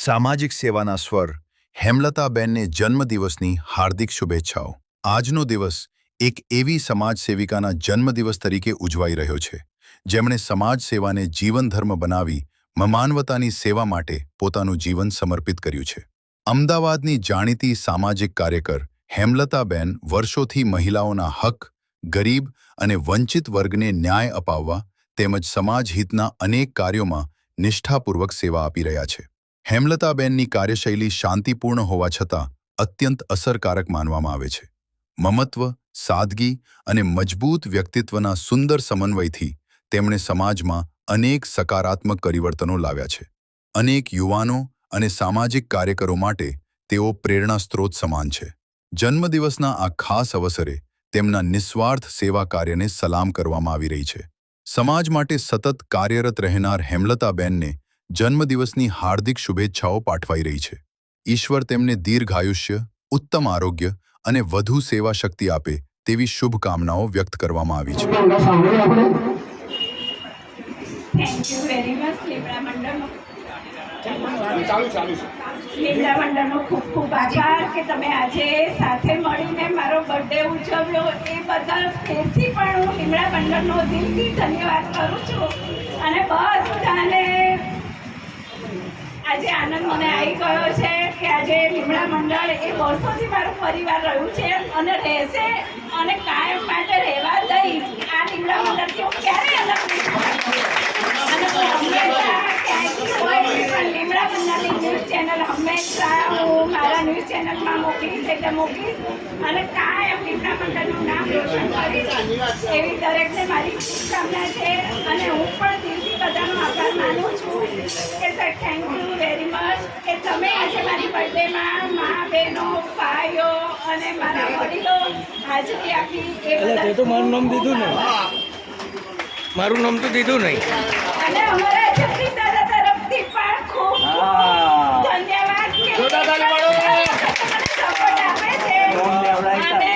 સામાજિક સેવાના સ્વર હેમલતાબેનને જન્મદિવસની હાર્દિક શુભેચ્છાઓ। આજનો દિવસ એક એવી સમાજ સેવિકાના જન્મદિવસ તરીકે ઉજવાઈ રહ્યો છે જેમણે સમાજ સેવાને જીવનધર્મ બનાવી માનવતાની સેવા માટે પોતાનું જીવન સમર્પિત કર્યું છે। અમદાવાદની જાણીતી સામાજિક કાર્યકર હેમલતાબેન વર્ષોથી મહિલાઓના હક, ગરીબ અને વંચિત વર્ગને ન્યાય અપાવવા તેમજ સમાજ હિતના અનેક કાર્યોમાં નિષ્ઠાપૂર્વક સેવા આપી રહ્યા છે। હેમલતાબેનની કાર્યશૈલી શાંતિપૂર્ણ હોવા છતાં અત્યંત અસરકારક માનવામાં આવે છે। મમત્વ, સાદગી અને મજબૂત વ્યક્તિત્વના સુંદર સમન્વયથી તેમણે સમાજમાં અનેક સકારાત્મક પરિવર્તનો લાવ્યા છે। અનેક યુવાનો અને સામાજિક કાર્યકરો માટે તેઓ પ્રેરણા સ્ત્રોત સમાન છે। જન્મદિવસના આ ખાસ અવસરે તેમના નિસ્વાર્થ સેવા કાર્યને સલામ કરવામાં આવી રહી છે। સમાજ માટે સતત કાર્યરત રહેનાર હેમલતાબેનને જન્મદિવસની હાર્દિક શુભેચ્છાઓ પાઠવાઈ રહી છે। ઈશ્વર તેમને દીર્ઘાયુષ્ય, ઉત્તમ આરોગ્ય અને વધુ સેવા શક્તિ આપે તેવી શુભકામનાઓ વ્યક્ત કરવામાં આવી છે। થેન્ક યુ વેરી મચ લીમડા મંડળનો ખૂબ ખૂબ આભાર કે તમે આજે સાથે મળીને મારો બર્થડે ઉજવ્યો એ બદલ ફેરથી પણ હું લીમડા મંડળનો દિલથી ધન્યવાદ કરું છું અને બધાને આજે આનંદ મને આવી ગયો છે કે આજે લીમડા મંડળ એ વર્ષોથી મારું પરિવાર રહ્યું છે અને રહેશે અને કાયમ માટે રહેવા દઈશ। આ લીમડા મંડળથી હું ક્યારેય અલગ નહીં અને હંમેશા ક્યાંયથી હોય પણ લીમડા મંડળની ન્યૂઝ ચેનલ હંમેશા હું મારા ન્યૂઝ ચેનલમાં મોકલીશ એટલે મોકલીશ અને કાયમ લીમડા મંડળનું નામ રોશન કરીશ એવી દરેકને મારી શુભકામના છે અને હું પણ દિલથી બધાનો આભાર માનું છું કે sir thank you very much કે તમે આજે મારી બર્થડેમાં મા, બહેનો, ભાઈઓ અને મારા વડીલો હાજરી આપી એ બદલ તો મારું નામ દીધું ને મારું નામ તો દીધું નહીં અને અમારા જગદીશ દાદા તરફથી પણ ખૂબ ખૂબ ધન્યવાદ કે સપોર્ટ આપે છે અને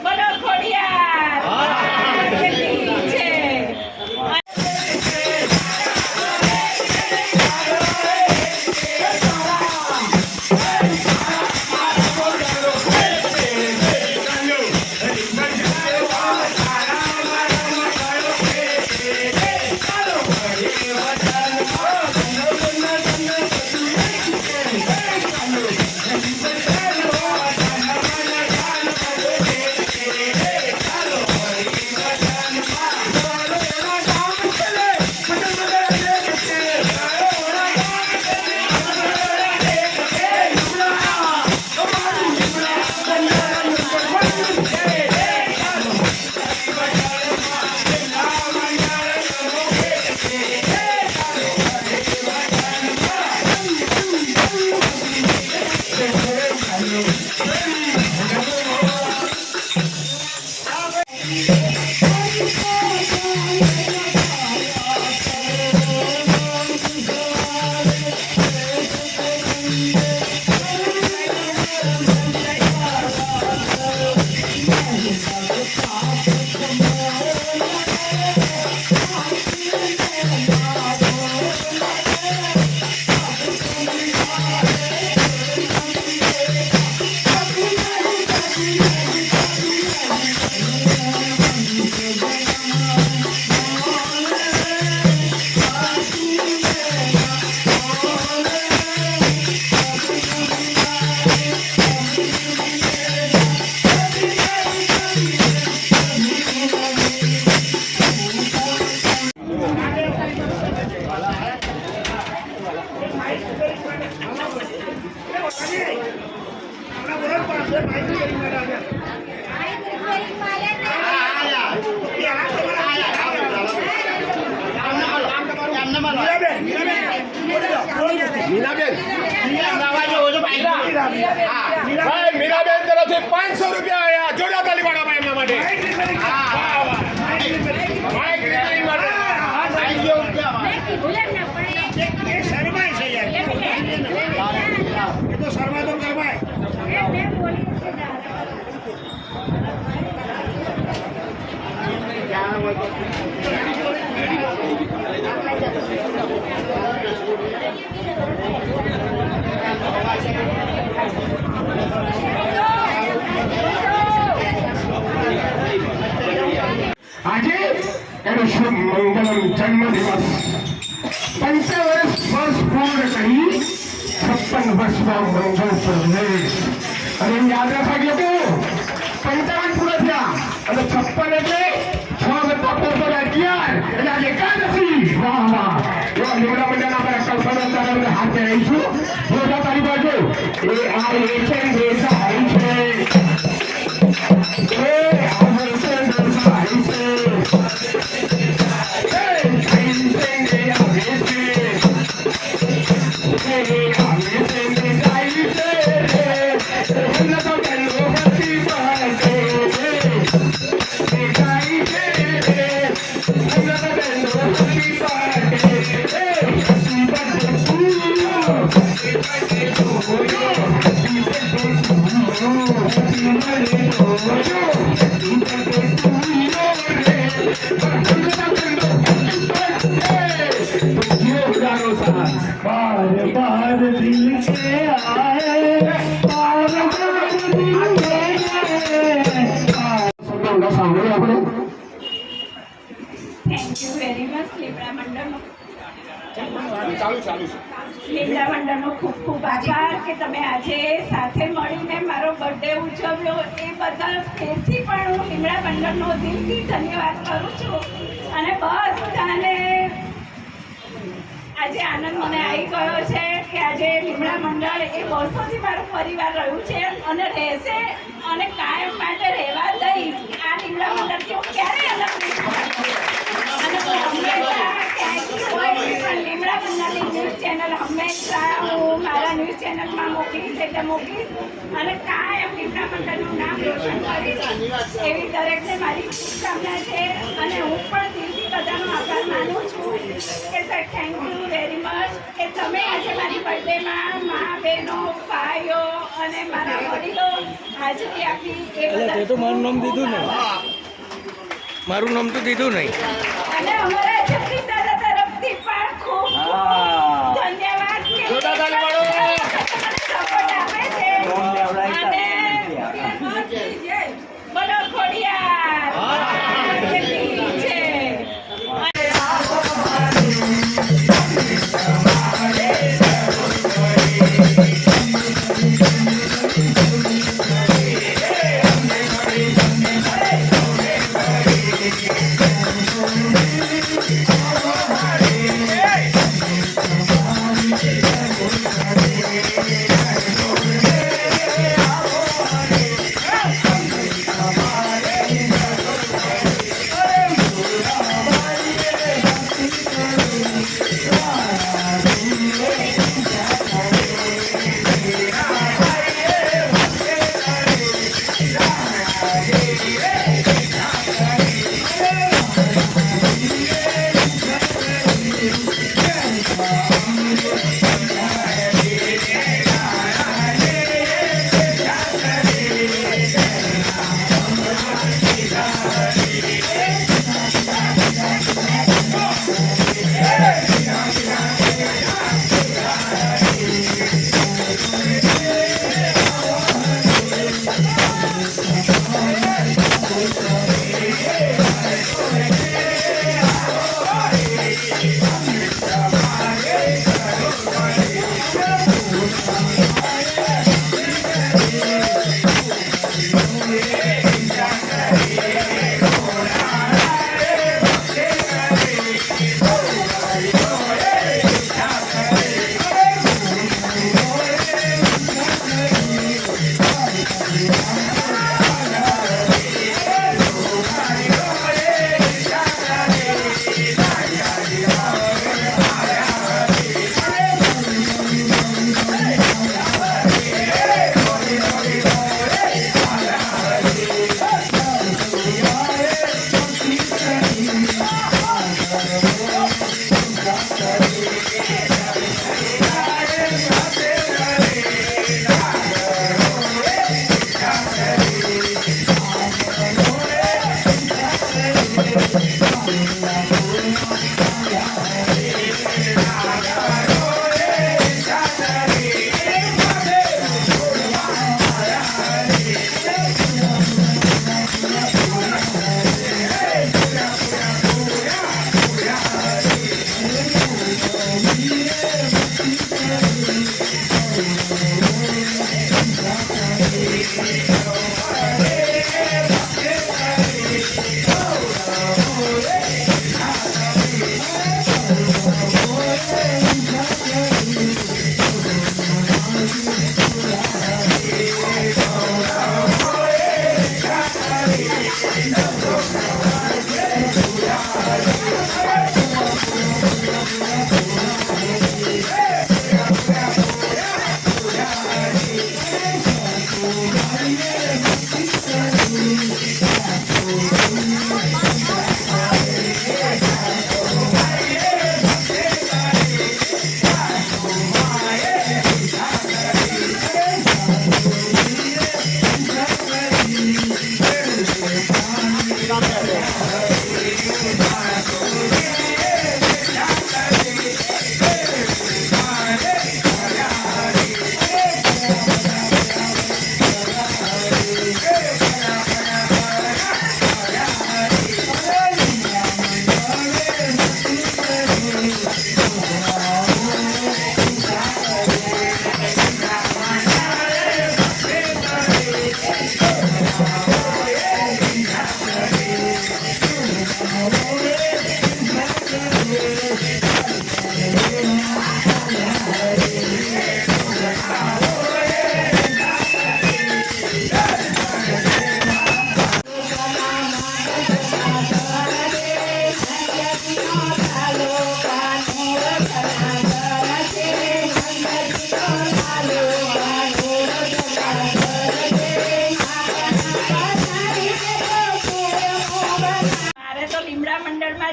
બોલો ખોડિયાર છે। મીરાબેન તરફથી 500 રૂપિયા આયા જોડા તાલી પાડવા એમના માટે શરમાય છે યાર તો શરમા તો કરવાય જન્મદિવસ 55 વર્ષ પૂર્ણ કરી 56 વર્ષમાં મંગળ પ્રવેશ. અને યાદ રાખવા લોકો 55 પૂરા થયા અને 56 એટલે 6 વત્તા 511 એટલે આજે એકાદશી. વાહ વાહ. એવા લીમડા મંડળના આપણા કલ્પના તારા હાથ રહીશું. જોતા તારી બાજુ એ આ એ છે દેસાઈ છે. એ આ છે દેસાઈ છે. बार बार दिल के आए बार बार दिल के સાંભળ્યું આપણે. થેન્ક યુ વેરી મચ લીમડા મંડળનો ચાલુ લીમડા મંડળનો ખૂબ ખૂબ આભાર કે તમે આજે સાથે મળીને મારો બર્થડે ઉજવ્યો. એ બદલ ફેરથી પણ હું લીમડા મંડળનો દિલથી ધન્યવાદ કરું છું. અને બધાને આજે આનંદ મને આવી ગયો છે કે આજે લીમડા મંડળ એ વર્ષોથી મારું પરિવાર રહ્યું છે અને રહેશે અને કાયમ માટે રહેવા દઈશ. આ લીમડા મંડળથી હું ક્યારેય અલગ નહીં થઈશ. અને હું હંમેશા ક્યાંયથી હોય પણ લીમડા મંડળની ન્યૂઝ ચેનલ હંમેશા હું મારા ન્યૂઝ ચેનલમાં મોકલીશ એટલે મોકલીશ અને કાયમ લીમડા મંડળનું નામ રોશન કરીશ એવી દરેકને મારી શુભકામના છે. અને હું પણ દિલથી બધાનો આભાર માનું છું કે sir thank you very much કે તમે આજે મારી બર્થડેમાં મા બહેનો ભાઈઓ અને મારા વડીલો હાજરી આપી એ એટલે તે તો મારું નામ દીધું ને, મારું નામ તો દીધું નહીં. અને અમારા જગદીશ દાદા તરફથી પણ ખૂબ ધન્યવાદ કે જોરદાર તાળી પાડો. સપોર્ટ આપે છે. અને બોલો ખોડિયાર જય છે.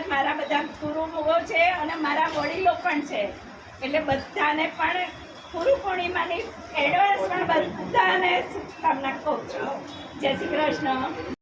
જ મારા બધા ગુરુઓ છે અને મારા વડીલો પણ છે, એટલે બધાને પણ ગુરુ પૂર્ણિમાની એડવાન્સમાં બધાને શુભકામના કહું છું. જય શ્રી કૃષ્ણ.